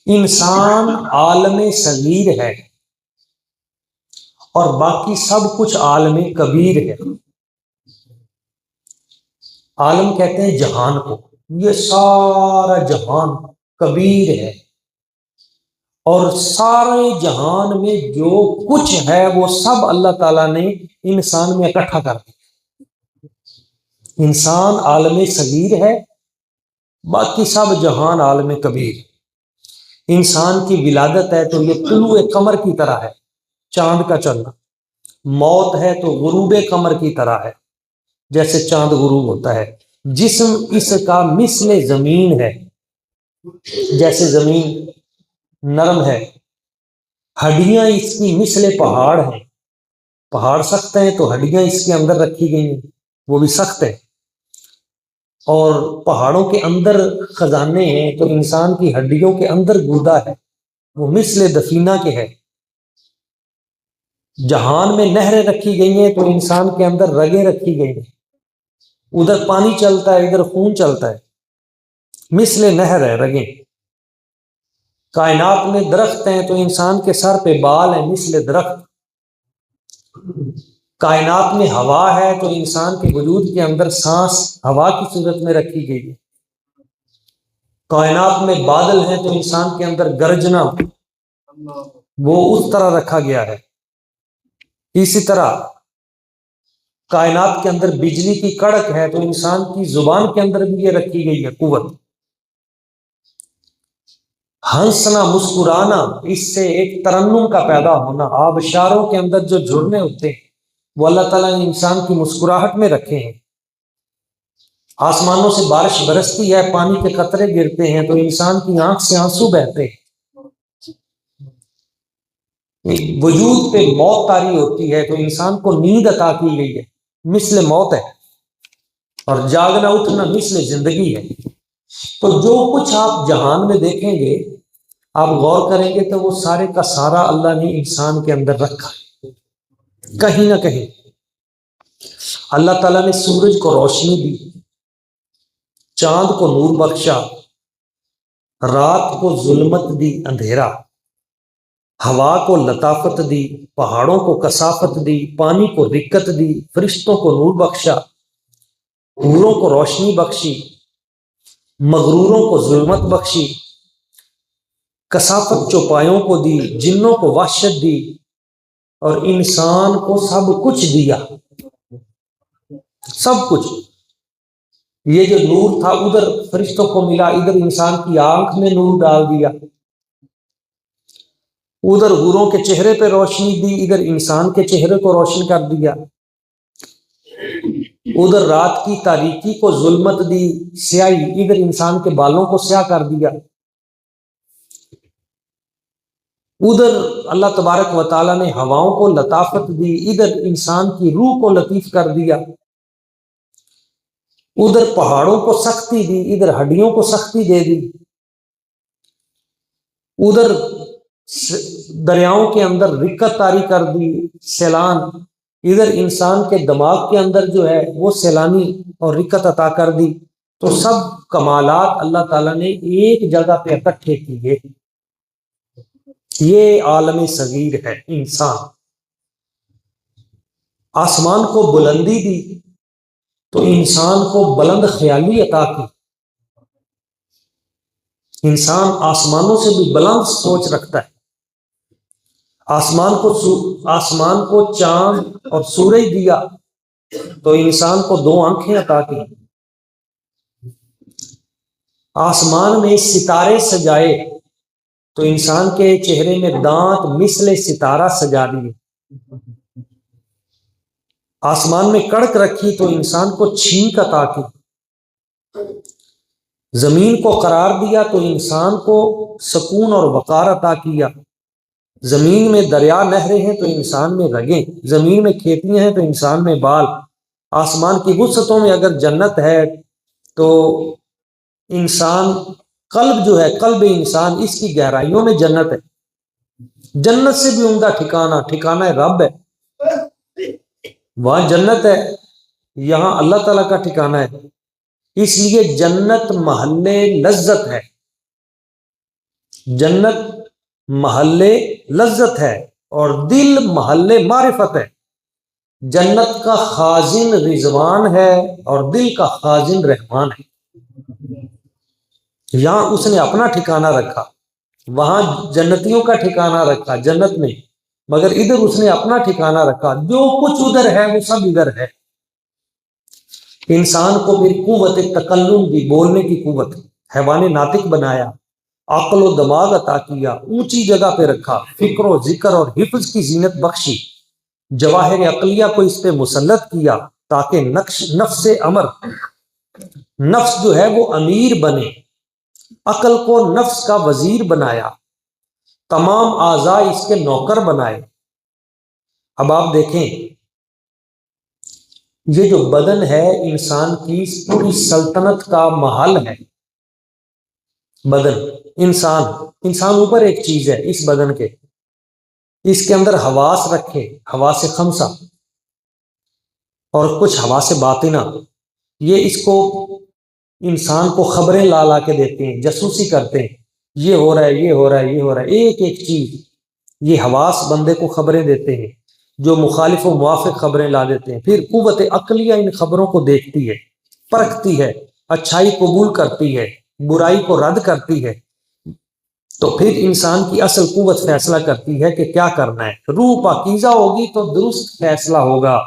انسان عالم صغیر ہے اور باقی سب کچھ عالم کبیر ہے۔ عالم کہتے ہیں جہان کو، یہ سارا جہان کبیر ہے، اور سارے جہان میں جو کچھ ہے وہ سب اللہ تعالیٰ نے انسان میں اکٹھا کر دیا۔ انسان عالم صغیر ہے، باقی سب جہان عالم کبیر۔ انسان کی ولادت ہے تو یہ طلوع قمر کی طرح ہے، چاند کا چلنا۔ موت ہے تو غروب قمر کی طرح ہے، جیسے چاند غروب ہوتا ہے۔ جسم اس کا مثل زمین ہے، جیسے زمین نرم ہے۔ ہڈیاں اس کی مثل پہاڑ ہیں، پہاڑ سخت ہیں تو ہڈیاں اس کے اندر رکھی گئی ہیں، وہ بھی سخت ہیں۔ اور پہاڑوں کے اندر خزانے ہیں تو انسان کی ہڈیوں کے اندر گودا ہے، وہ مثل دفینہ کے ہے۔ جہان میں نہریں رکھی گئی ہیں تو انسان کے اندر رگیں رکھی گئی ہیں، ادھر پانی چلتا ہے ادھر خون چلتا ہے، مثل نہر ہے رگیں۔ کائنات میں درخت ہیں تو انسان کے سر پہ بال ہیں، مثل درخت۔ کائنات میں ہوا ہے تو انسان کے وجود کے اندر سانس ہوا کی صورت میں رکھی گئی ہے۔ کائنات میں بادل ہیں تو انسان کے اندر گرجنا وہ اس طرح رکھا گیا ہے۔ اسی طرح کائنات کے اندر بجلی کی کڑک ہے تو انسان کی زبان کے اندر بھی یہ رکھی گئی ہے قوت۔ ہنسنا مسکرانا، اس سے ایک ترنم کا پیدا ہونا۔ آبشاروں کے اندر جو جھرنے ہوتے ہیں وہ اللہ تعالیٰ نے انسان کی مسکراہٹ میں رکھے ہیں۔ آسمانوں سے بارش برستی ہے، پانی کے قطرے گرتے ہیں تو انسان کی آنکھ سے آنسو بہتے ہیں۔ وجود پہ موت طاری ہوتی ہے تو انسان کو نیند عطا کی گئی ہے، مثل موت ہے، اور جاگنا اٹھنا مثل زندگی ہے۔ تو جو کچھ آپ جہان میں دیکھیں گے، آپ غور کریں گے تو وہ سارے کا سارا اللہ نے انسان کے اندر رکھا ہے۔ کہیں نہ کہیں اللہ تعالیٰ نے سورج کو روشنی دی، چاند کو نور بخشا، رات کو ظلمت دی اندھیرا، ہوا کو لطافت دی، پہاڑوں کو کثافت دی، پانی کو رکت دی، فرشتوں کو نور بخشا، حوروں کو روشنی بخشی، مغروروں کو ظلمت بخشی، کثافت چوپایوں کو دی، جنوں کو وحشت دی، اور انسان کو سب کچھ دیا، سب کچھ۔ یہ جو نور تھا ادھر فرشتوں کو ملا، ادھر انسان کی آنکھ میں نور ڈال دیا، ادھر حوروں کے چہرے پہ روشنی دی، ادھر انسان کے چہرے کو روشن کر دیا، ادھر رات کی تاریکی کو ظلمت دی، سیاہی، ادھر انسان کے بالوں کو سیاہ کر دیا، ادھر اللہ تبارک و تعالیٰ نے ہواؤں کو لطافت دی، ادھر انسان کی روح کو لطیف کر دیا، ادھر پہاڑوں کو سختی دی، ادھر ہڈیوں کو سختی دے دی، ادھر دریاؤں کے اندر رکت طاری کر دی، سیلان، ادھر انسان کے دماغ کے اندر جو ہے وہ سیلانی اور رکت عطا کر دی۔ تو سب کمالات اللہ تعالیٰ نے ایک جگہ پہ اکٹھے کیے۔ یہ عالم صغیر ہے انسان۔ آسمان کو بلندی دی تو انسان کو بلند خیالی عطا کی۔ انسان آسمانوں سے بھی بلند سوچ رکھتا ہے۔ آسمان کو چاند اور سورج دیا تو انسان کو 2 آنکھیں عطا کی۔ آسمان میں ستارے سجائے تو انسان کے چہرے میں دانت مثل ستارہ سجا دیے۔ آسمان میں کڑک رکھی تو انسان کو چھینک عطا کی۔ زمین کو قرار دیا تو انسان کو سکون اور وقار عطا کیا۔ زمین میں دریا نہریں ہیں تو انسان میں رگیں، زمین میں کھیتیاں ہیں تو انسان میں بال۔ آسمان کی وسعتوں میں اگر جنت ہے تو انسان قلب جو ہے، قلب انسان، اس کی گہرائیوں میں جنت ہے۔ جنت سے بھی عمدہ ٹھکانہ رب ہے، وہاں جنت ہے، یہاں اللہ تعالیٰ کا ٹھکانہ ہے۔ اس لیے جنت محل لذت ہے۔ جنت محل لذت ہے اور دل محل معرفت ہے۔ جنت کا خازن رضوان ہے اور دل کا خازن رحمان ہے۔ یہاں اس نے اپنا ٹھکانہ رکھا، وہاں جنتیوں کا ٹھکانہ رکھا جنت میں، مگر ادھر اس نے اپنا ٹھکانہ رکھا۔ جو کچھ ادھر ہے وہ سب ادھر ہے۔ انسان کو پھر قوت تکلم دی، بولنے کی قوت، حیوان ناطق بنایا، عقل و دماغ عطا کیا، اونچی جگہ پہ رکھا، فکر و ذکر اور حفظ کی زینت بخشی، جواہر عقلیہ کو اس پہ مسلط کیا تاکہ نفس امر، نفس جو ہے وہ امیر بنے، عقل کو نفس کا وزیر بنایا، تمام اعضاء اس کے نوکر بنائے۔ اب آپ دیکھیں، یہ جو بدن ہے انسان کی پوری سلطنت کا محل ہے۔ بدن، انسان اوپر ایک چیز ہے اس بدن کے، اس کے اندر حواس رکھے، حواس خمسہ اور کچھ حواس باطنہ، یہ اس کو انسان کو خبریں لا لا کے دیتے ہیں، جاسوسی کرتے ہیں، یہ ہو رہا ہے، یہ ہو رہا ہے، یہ ہو رہا ہے، ایک ایک چیز یہ حواس بندے کو خبریں دیتے ہیں، جو مخالف و موافق خبریں لا دیتے ہیں۔ پھر قوت عقلیہ ان خبروں کو دیکھتی ہے، پرکھتی ہے، اچھائی قبول کرتی ہے، برائی کو رد کرتی ہے، تو پھر انسان کی اصل قوت فیصلہ کرتی ہے کہ کیا کرنا ہے۔ روح پاکیزہ ہوگی تو درست فیصلہ ہوگا،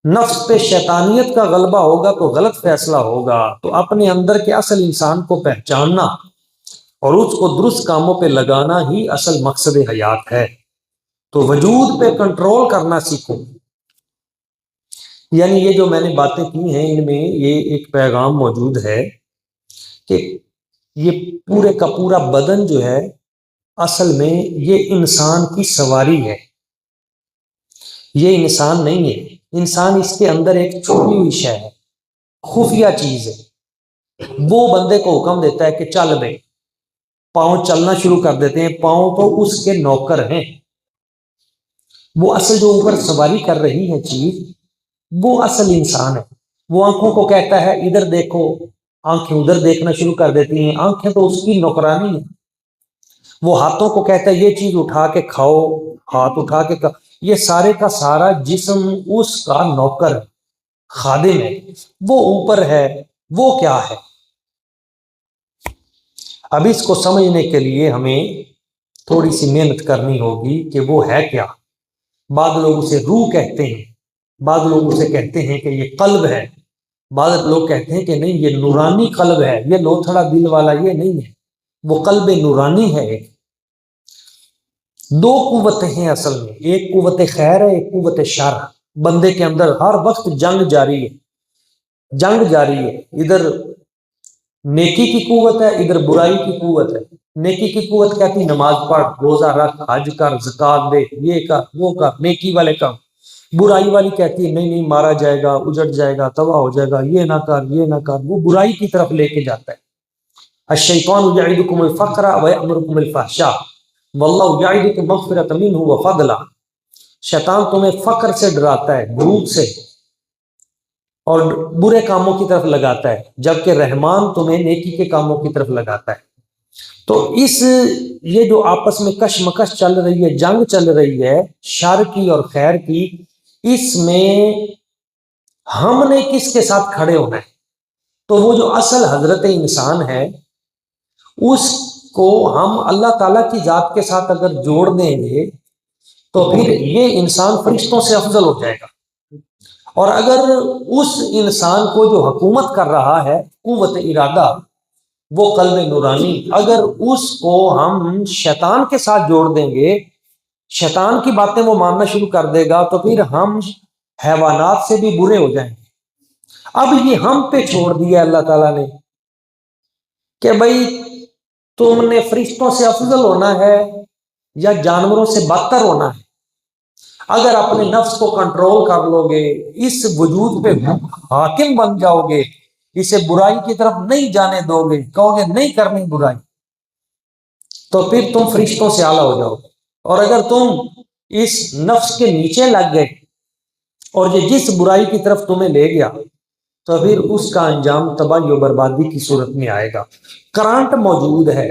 نفس پہ شیطانیت کا غلبہ ہوگا تو غلط فیصلہ ہوگا۔ تو اپنے اندر کے اصل انسان کو پہچاننا اور اس کو درست کاموں پہ لگانا ہی اصل مقصد حیات ہے۔ تو وجود پہ کنٹرول کرنا سیکھو۔ یعنی یہ جو میں نے باتیں کی ہیں ان میں یہ ایک پیغام موجود ہے کہ یہ پورے کا پورا بدن جو ہے اصل میں یہ انسان کی سواری ہے، یہ انسان نہیں ہے۔ انسان اس کے اندر ایک چھپی ہوئی شے ہے، خفیہ چیز ہے۔ وہ بندے کو حکم دیتا ہے کہ چل بے، پاؤں چلنا شروع کر دیتے ہیں، پاؤں تو اس کے نوکر ہیں۔ وہ اصل جو اوپر سواری کر رہی ہے چیز، وہ اصل انسان ہے۔ وہ آنکھوں کو کہتا ہے ادھر دیکھو، آنکھیں ادھر دیکھنا شروع کر دیتی ہیں، آنکھیں تو اس کی نوکرانی ہیں۔ وہ ہاتھوں کو کہتا ہے یہ چیز اٹھا کے کھاؤ، ہاتھ اٹھا کے کھاؤ۔ یہ سارے کا سارا جسم اس کا نوکر ہے، خادم ہے۔ وہ اوپر ہے، وہ کیا ہے؟ اب اس کو سمجھنے کے لیے ہمیں تھوڑی سی محنت کرنی ہوگی کہ وہ ہے کیا۔ بعض لوگ اسے روح کہتے ہیں، بعض لوگ اسے کہتے ہیں کہ یہ قلب ہے، بعض لوگ کہتے ہیں کہ نہیں یہ نورانی قلب ہے، یہ لوتھڑا دل والا یہ نہیں ہے، وہ قلب نورانی ہے۔ ایک دو قوتیں ہیں اصل میں، ایک قوت خیر ہے، ایک قوت شر۔ بندے کے اندر ہر وقت جنگ جاری ہے، جنگ جاری ہے۔ ادھر نیکی کی قوت ہے، ادھر برائی کی قوت ہے۔ نیکی کی قوت کہتی نماز پڑھ، روزہ رکھ، حج کر، زکات دے، یہ کر، وہ کر، نیکی والے کام۔ برائی والی کہتی ہے نہیں نہیں مارا جائے گا، اجڑ جائے گا، تباہ ہو جائے گا، یہ نہ کر، یہ نہ کر۔ وہ برائی کی طرف لے کے جاتا ہے۔ الشیطان یعدکم الفقر ویأمرکم الفحشاء واللہ یعدکم مغفرۃ منہ وفضلا۔ شیطان تمہیں فقر سے ڈراتا ہے، بھوک سے، اور برے کاموں کی طرف لگاتا ہے، جبکہ رحمان تمہیں نیکی کے کاموں کی طرف لگاتا ہے۔ تو یہ جو آپس میں کشمکش چل رہی ہے، جنگ چل رہی ہے شر کی اور خیر کی، اس میں ہم نے کس کے ساتھ کھڑے ہونا ہے؟ تو وہ جو اصل حضرت انسان ہے اس کو ہم اللہ تعالیٰ کی ذات کے ساتھ اگر جوڑ دیں گے تو پھر یہ انسان فرشتوں سے افضل ہو جائے گا۔ اور اگر اس انسان کو جو حکومت کر رہا ہے قوت ارادہ، وہ قلب نورانی، اگر اس کو ہم شیطان کے ساتھ جوڑ دیں گے، شیطان کی باتیں وہ ماننا شروع کر دے گا، تو پھر ہم حیوانات سے بھی برے ہو جائیں گے۔ اب یہ ہم پہ چھوڑ دیا اللہ تعالیٰ نے کہ بھائی تم نے فرشتوں سے افضل ہونا ہے یا جانوروں سے بدتر ہونا ہے۔ اگر اپنے نفس کو کنٹرول کر لو گے، اس وجود پہ حاکم بن جاؤ گے، اسے برائی کی طرف نہیں جانے دو گے، کہو گے نہیں کرنی برائی، تو پھر تم فرشتوں سے اعلیٰ ہو جاؤ گے۔ اور اگر تم اس نفس کے نیچے لگ گئے اور یہ جس برائی کی طرف تمہیں لے گیا تو پھر اس کا انجام تباہی و بربادی کی صورت میں آئے گا۔ کرانٹ موجود ہے،